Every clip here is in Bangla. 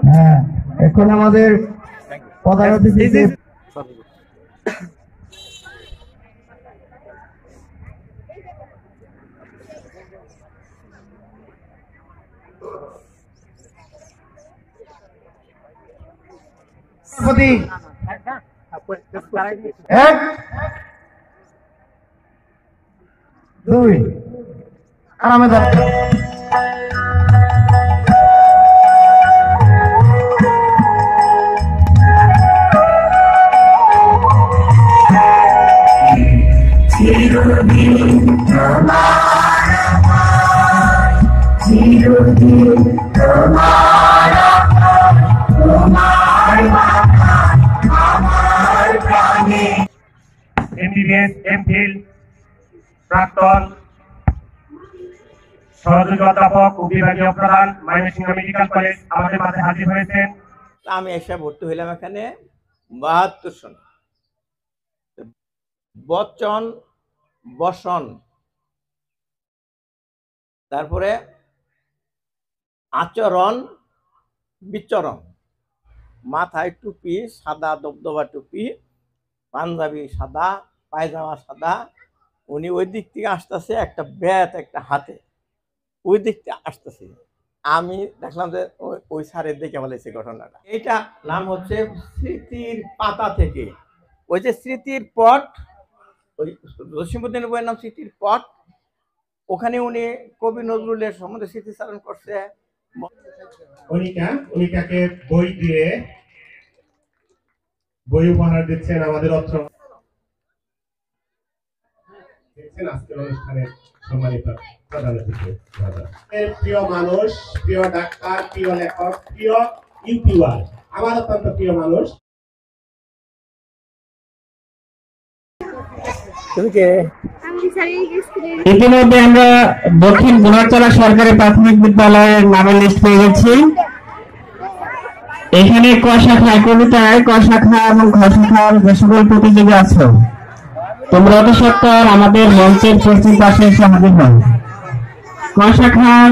হ্যাঁ, এখন আমাদের প্রধান অতিথি এক দুই আরামে MBBS, MPhil, প্রাক্তন সহযোগী অধ্যাপক ও বিভাগীয় প্রধান ময়মনসিংহ মেডিকেল কলেজ আমাদের মাঝে হাজির হয়েছেন। আমি এসে ভর্তি হইলাম এখানে 72 সন। বচন বসন, তারপরে আচরণ বিচরণ, মাথায় টুপি সাদা দবদবা টুপি, পাঞ্জাবি সাদা, পায়জামা সাদা। উনি ওই দিক থেকে আসতেছে, একটা ব্যাট একটা হাতে, ওই দিক থেকে আসতেছে। আমি দেখলাম যে ওই স্যারের দেখে বলেছে ঘটনাটা। এইটা নাম হচ্ছে স্মৃতির পাতা থেকে। ওই যে স্মৃতির পট, ওই জসিমউদ্দিনের বইয়ের নাম স্মৃতির পট। ওখানে উনি কবি নজরুলের সম্বন্ধে স্মৃতিচারণ করছে। অনিকাকে বই দিয়ে বই উপহার দিচ্ছেন আমাদের অত্র আজকের অনুষ্ঠানের সম্মানিত প্রধান অতিথি। প্রিয় মানুষ, প্রিয় ডাক্তার, প্রিয় লেখক, প্রিয় ইউটিউবার, আমার অত্যন্ত প্রিয় মানুষ। ইতিমধ্যে আমরা দক্ষিণ গুণারতলা সরকারি প্রাথমিক বিদ্যালয়ের নামের লিস্ট পেয়ে গেছি। এখানে ক শাখায় কবিতায় ক শাখা এবং খ শাখার যে সকল প্রতিযোগী আছে, তোমরা অতি সত্তর আমাদের মঞ্চের পশ্চিম পাশে এসে হাজির হও। ক শাখার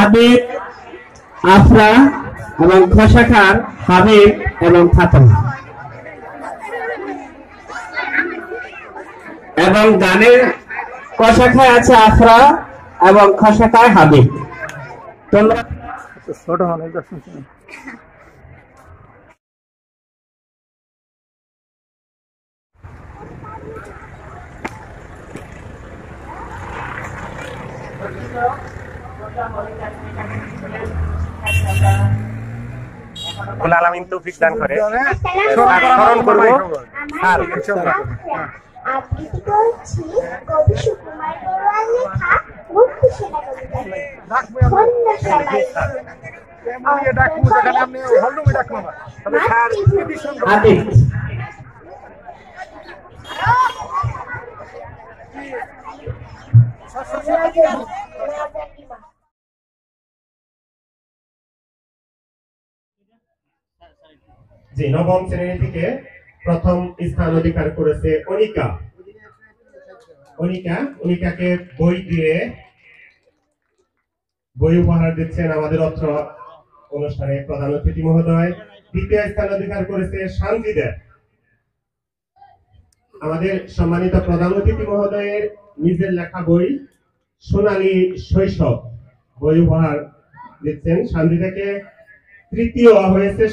আবেদ, আফরা এবং খ শাখার হাবিব এবং ফাতেমা। এবং গানের ক শাখায় আছে আফরা এবং খ শাখায় হাবিব। তোমরা ছোট অনেক আলামিন তৌফিক দান করে স্মরণ করব। আবৃত্তি করছি কবি সুকুমার বড়ুয়ার লেখা মুক্তি সেনা জি, নবম শ্রেণী থেকে প্রথম স্থান অধিকার করেছে অনিকা। অনিকাকে বই দিয়ে বই উপহার দিচ্ছেন আমাদের অত্র অনুষ্ঠানে প্রধান অতিথি মহোদয়। দ্বিতীয় স্থান অধিকার করেছে শান্তিদেব। আমাদের সম্মানিত প্রধান অতিথি মহোদয়ের নিজের লেখা বই সোনালী শৈশব বই উপহার দিচ্ছেন শান্তিদেবকে। তৃতীয় হয়েছে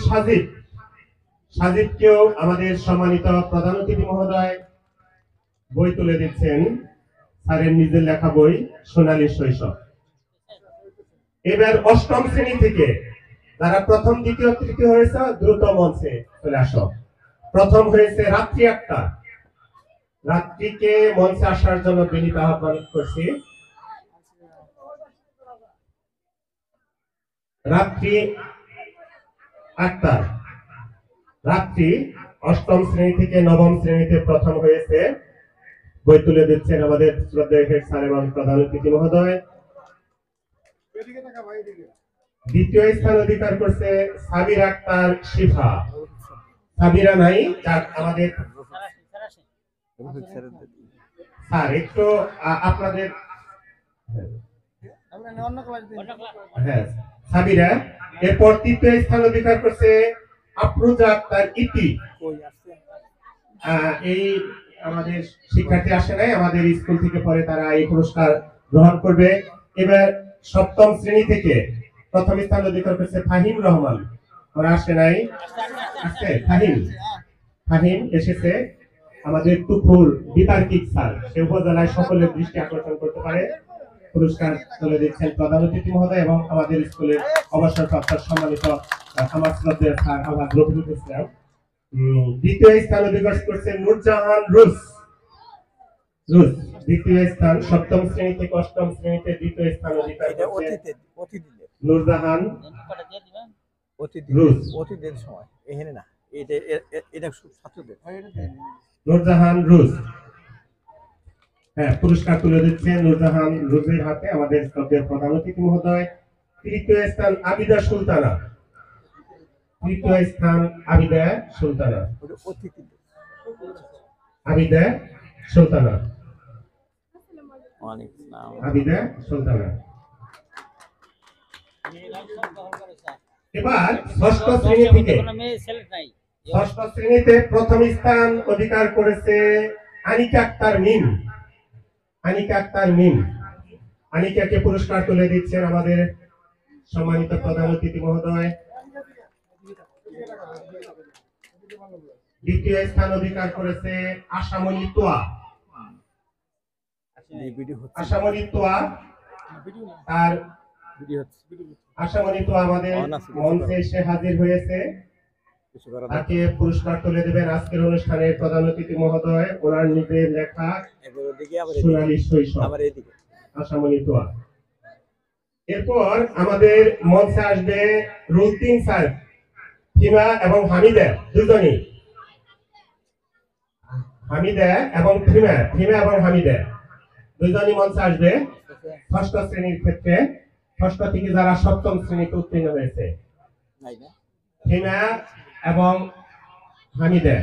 সাজিদকেও আমাদের সম্মানিত প্রধান অতিথি মহোদয় বই তুলে দিচ্ছেন, স্যারের নিজের লেখা বই সোনালী শৈশব। এবার অষ্টম শ্রেণী থেকে যারা প্রথম দ্বিতীয় তৃতীয় হয়েছে দ্রুত মঞ্চে চলে আসো। প্রথম হয়েছে রাত্রি আক্তার। রাত্রিকে মঞ্চে আসার জন্য বিনীত আহ্বান করছি। রাত্রি আক্তার, রাত্রি অষ্টম শ্রেণী থেকে নবম শ্রেণীতে প্রথম হয়েছে, বই তুলে দিচ্ছেন আমাদের শ্রদ্ধেয় হেড স্যার এবং প্রধান অতিথি মহোদয়। দ্বিতীয় স্থান অধিকার করছে সাবিরা আক্তার শিফা। সাবিরা নাই, যার আমাদের স্যার একটু আপনাদের হ্যাঁ সাবিরা এরপর তৃতীয় স্থান অধিকার করছে আফরোজা আক্তার ইতি। এই আমাদের শিক্ষার্থী আসে নাই, আমাদের স্কুল থেকে পরে তারা এই পুরস্কার গ্রহণ করবে। এবার সপ্তম শ্রেণী থেকে প্রথম স্থান অধিকার করছে ফাহিম রহমান। ওরা আসে নাই, আসছে ফাহিম এসেছে। আমাদের তুকুর বিতার্কিক স্যার, সে উপজেলায় সকলের দৃষ্টি আকর্ষণ করতে পারে। পুরস্কার তুলে দিচ্ছেন প্রধান অতিথি মহোদয় এবং আমাদের স্কুলের অবসরপ্রাপ্ত সম্মানিত আমার শ্রদ্ধেয় স্যার আলহাজ রফিকুল ইসলাম। দ্বিতীয় স্থান অধিকার করছে নূরজাহান রুস। দ্বিতীয় স্থান, সপ্তম শ্রেণী থেকে অষ্টম শ্রেণীতে দ্বিতীয় স্থান অধিকার করছে নূরজাহান রুস। সময় এখানে না, এটা ছাত্রদের নূরজাহান রুস। হ্যাঁ, পুরস্কার তুলে দিচ্ছে নূরজাহান রুজের হাতে আমাদের শ্রদ্ধেয় প্রধান অতিথি মহোদয়। তৃতীয় স্থান আবিদা সুলতানা। তৃতীয় স্থান আবিদা সুলতানা। আবিদা সুলতানা। আবিদা সুলতানা। এবার ষষ্ঠ শ্রেণী থেকে, ষষ্ঠ শ্রেণীতে প্রথম স্থান অধিকার করেছে আনিকা আক্তার মিম। আনিকা আক্তার মিম, আনিকাকে পুরস্কার তুলে দিচ্ছেন আমাদের সম্মানিত প্রধান অতিথি মহোদয়। দ্বিতীয় স্থান অধিকার করেছে আশামণি তোয়া। আশামণি তোয়া, আর আশামণি তোয়া আমাদের মঞ্চে এসে হাজির হয়েছে। তাকে পুরস্কার তুলে দেবেন আজকের অনুষ্ঠানের প্রধান অতিথি মহোদয়, ওনার নিজের লেখা সোনালী শৈশব, আশামণি তোয়া। এরপর আমাদের মঞ্চে আসবে রুলতিন স্যার, হিমা এবং হামিদা, দুজনই। হামিদা এবং হিমা এবং হামিদা দুজনই মঞ্চে আসবে। ষষ্ঠ শ্রেণীর ক্ষেত্রে, ষষ্ঠ থেকে যারা সপ্তম শ্রেণীতে উত্তীর্ণ হয়েছে, হিমা এবং হামিদা।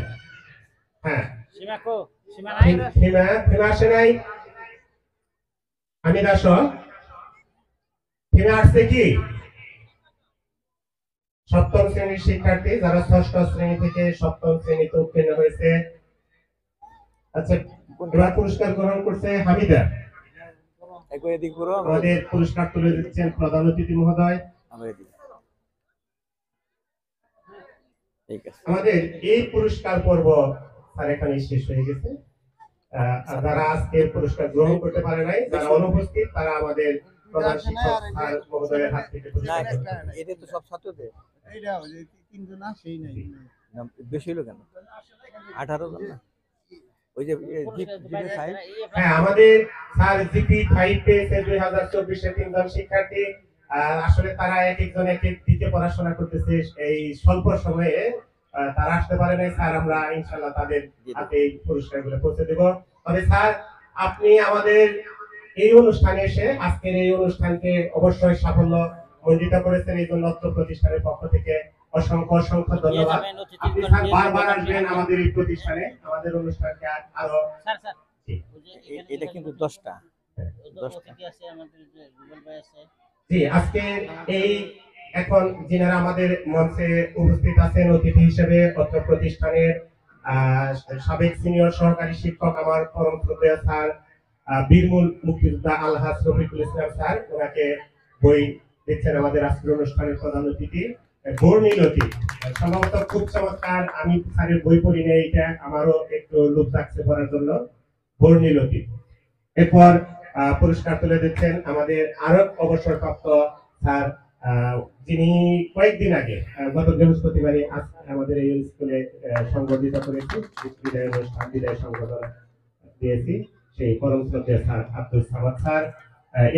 হ্যাঁ, হিমা আসে নাই, হামিদা আসো। হিমা আসছে কি? সপ্তম শ্রেণীর শিক্ষার্থী যারা ষষ্ঠ শ্রেণী থেকে সপ্তম শ্রেণীতে উত্তীর্ণ হয়েছে। আচ্ছা, এবার পুরস্কার গ্রহণ করছে হামিদা। আমাদের পুরস্কার তুলে দিচ্ছেন প্রধান অতিথি মহোদয়। আমাদের এই পুরস্কার পর্ব স্যার এখানে শেষ হয়ে গেছে। যারা আজকে পুরস্কার গ্রহণ করতে পারে নাই, যারা অনুপস্থিত, তারা আমাদের প্রধান শিক্ষক স্যার মহোদয়ের হাত থেকে পুরস্কার। এটা তো সব ছাত্রদের, এইটা ওই তিনজন না, সেই নাই বেশি হলো কেন? 18 জন না? ওই যে হ্যাঁ, আমাদের স্যার জিপি 5 পেয়েছে 2024 এ তিনজন শিক্ষার্থী। আসলে তারা এক একজন এক এক দিকে পড়াশোনা করতেছে, এই স্বল্প সময়ে তারা আসতে পারে নাই। স্যার আমরা ইনশাআল্লাহ তাদের হাতে এই পুরস্কারগুলো পৌঁছে দেব। তবে স্যার, আপনি আমাদের এই অনুষ্ঠানে এসে আজকের এই অনুষ্ঠানকে অবশ্যই সাফল্য মণ্ডিত করেছেন, এই জন্য অত্র প্রতিষ্ঠানের পক্ষ থেকে অসংখ্য অসংখ্য ধন্যবাদ। আপনি স্যার বারবার আসবেন আমাদের এই প্রতিষ্ঠানে, আমাদের অনুষ্ঠানকে আরো। এটা কিন্তু 10টা জি, আজকে এই এখন যিনারা আমাদের মঞ্চে উপস্থিত আছেন অতিথি হিসেবে, অত্র প্রতিষ্ঠানের সাবেক সিনিয়র সহকারী শিক্ষক আমার পরম শ্রদ্ধেয় স্যার বীরমূল মুক্তিযোদ্ধা আলহাজ রফিকুল ইসলাম স্যার, ওনাকে বই দিচ্ছেন আমাদের আজকের অনুষ্ঠানের প্রধান অতিথি। বর্ণিলতি সম্ভবত খুব চমৎকার, আমি স্যারের বই পড়ি না, এটা আমারও একটু লোভ লাগছে পড়ার জন্য। বর্ণিলতি। এরপর পুরস্কার তুলে দিচ্ছেন আমাদের আরো অবসরপ্রাপ্ত স্যার, যিনি কয়েকদিন আগে গত বৃহস্পতিবারে আমাদের এই স্কুলে সংগঠিত করেছি, বিদায় অনুষ্ঠান, বিদায় সংবর্ধনা দিয়েছি, সেই পরম শ্রদ্ধেয় স্যার আব্দুল সামাদ স্যার।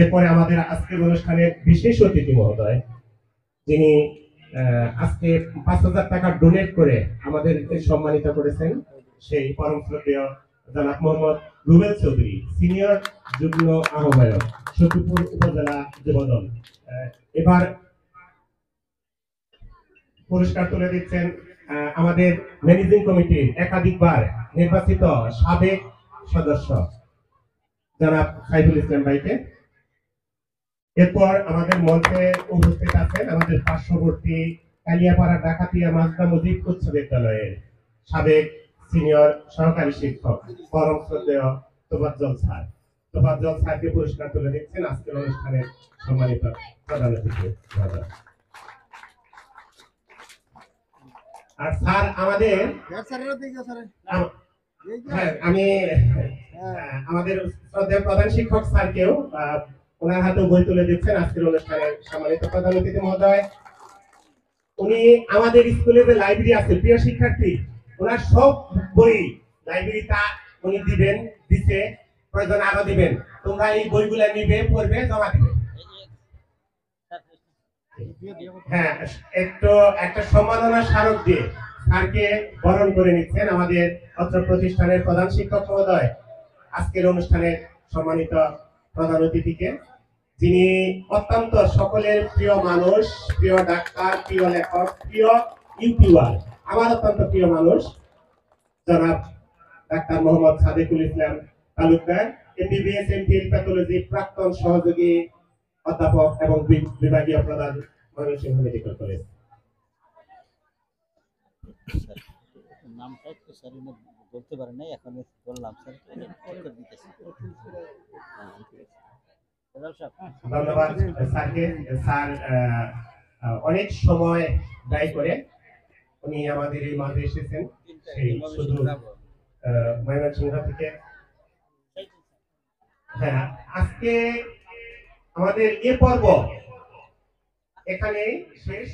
এরপরে আমাদের আজকের অনুষ্ঠানের বিশেষ অতিথি মহোদয়, যিনি আজকে 5,000 টাকা ডোনেট করে আমাদের সম্মানিত করেছেন, সেই পরম শ্রদ্ধেয় জনাব মোহাম্মদ রুবেল চৌধুরী, সিনিয়র যুগ্ম আহ্বায়ক, সখীপুর উপজেলা যুবদল। এবার পুরস্কার তুলে দিচ্ছেন আমাদের ম্যানেজিং কমিটির একাধিকবার নির্বাচিত সাবেক সদস্য জনাব সাইফুল ইসলাম ভাইকে। এরপর আমাদের মঞ্চে উপস্থিত আছেন আমাদের পার্শ্ববর্তী কালিয়াপাড়া ডাকাতিয়া মাজদা মসজিদ উচ্চ বিদ্যালয়ের সাবেক সিনিয়র সহকারী শিক্ষক পরম শ্রদ্ধেয় তোফাজ্জল স্যার। তোফাজ্জল স্যারকে পুরস্কার তুলে দিচ্ছেন আজকের অনুষ্ঠানের সম্মানিত প্রধান অতিথি মহোদয়। আর স্যার আমাদের হ্যাঁ, আমি আমাদের শ্রদ্ধেয় প্রধান শিক্ষক স্যারকেও ওনার হাতে বই তুলে দিচ্ছেন আজকের অনুষ্ঠানের সম্মানিত প্রধান অতিথি মহোদয়। উনি আমাদের স্কুলে যে লাইব্রেরি আছে প্রিয় শিক্ষার্থী, ওনার সব বই লাইব্রেরিটা উনি দিবেন, দিছে, প্রয়োজন আরো দিবেন। তোমরা এই বইগুলা নিবে, পড়বে, জমা দিবে। হ্যাঁ, একটা সম্মাননা স্মারক দিয়ে স্যারকে বরণ করে নিচ্ছেন আমাদের অত্র প্রতিষ্ঠানের প্রধান শিক্ষক মহোদয় আজকের অনুষ্ঠানের সম্মানিত প্রধান অতিথিকে, যিনি অত্যন্ত সকলের প্রিয় মানুষ, প্রিয় ডাক্তার, প্রিয় লেখক, প্রিয় ইউটিউবার, আমার অত্যন্ত প্রিয় মানুষ জনাব doctor Mohammad Sadekul Islam Talukdar, MBBS MPhil pathology প্রাক্তন সহযোগী অধ্যাপক এবং বিভাগীয় প্রধান ময়মনসিংহ মেডিকেল কলেজ। নামটা একটু স্যার বলতে পারেন নাই, এখন বললাম স্যার দিতেছি। ধন্যবাদ স্যারকে। স্যার অনেক সময় ব্যয় করে উনি আমাদের এই মাঠে এসেছেন, সেই শুধু ময়মনসিংহ থেকে। হ্যাঁ, আজকে আমাদের এ পর্ব এখানে শেষ।